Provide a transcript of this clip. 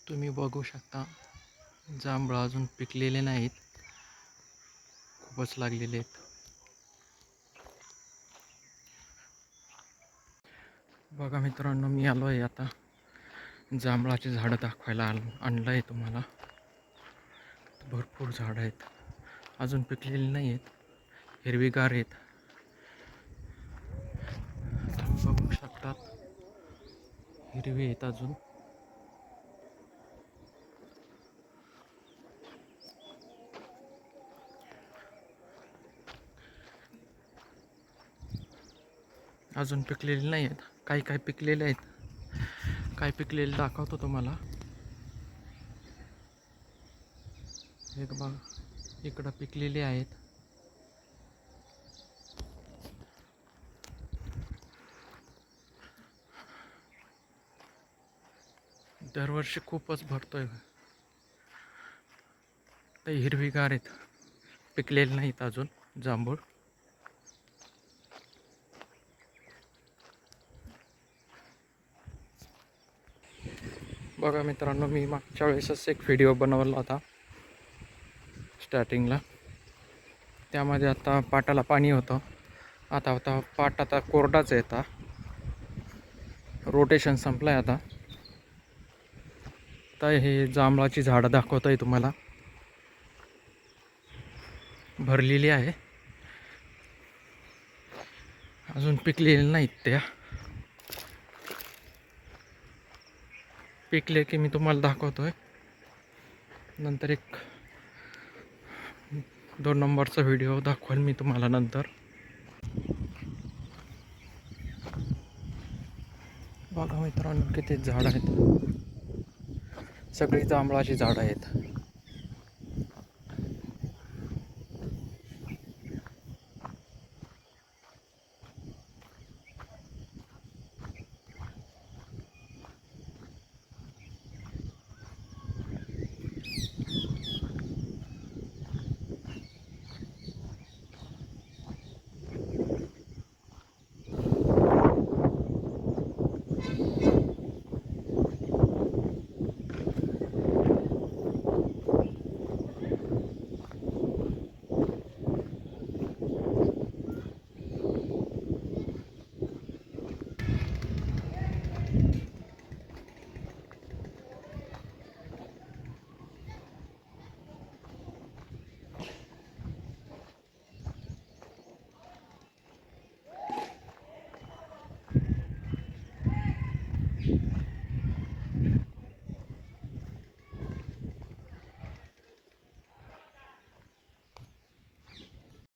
तुम्ही बघू शकता जांभळं अजून पिकलेले नाहीत, खूपच लागलेले आहेत. बघा मित्रांनो, मी आलो आहे आता जांभळाची झाडं दाखवायला आणलं आहे तुम्हाला. भरपूर झाडं आहेत, अजून पिकलेली नाही आहेत, हिरवीगार आहेत. तुम्ही बघू शकतात हिरवी आहेत अजून. अजून पिकलेले नाही आहेत, काही काही पिकलेले आहेत, काही पिकलेले दाखवतो तुम्हाला. एक बघा, इकडं पिकलेले आहेत. दरवर्षी खूपच भरतोय. ते हिरवीगार आहेत, पिकलेले नाहीत अजून जांभूळ. बघा मित्रांनो, मी मागच्या वेळेसच एक व्हिडिओ बनवला होता स्टार्टिंगला. त्यामध्ये आता पाटाला पाणी होतं. आता पाट आता कोरडाच आहे. आता रोटेशन संपलं आहे. आता हे जांभळाची झाडं दाखवतो आहे तुम्हाला. भरलेली आहे, अजून पिकलेली नाहीत. त्या पिकले की मी तुम्हाला दाखवतोय. नंतर एक 2 नंबरचा व्हिडिओ दाखवेल मी तुम्हाला नंतर. बघा मित्रांनो, किती झाडं आहेत, सगळी जांभळाची झाडं आहेत.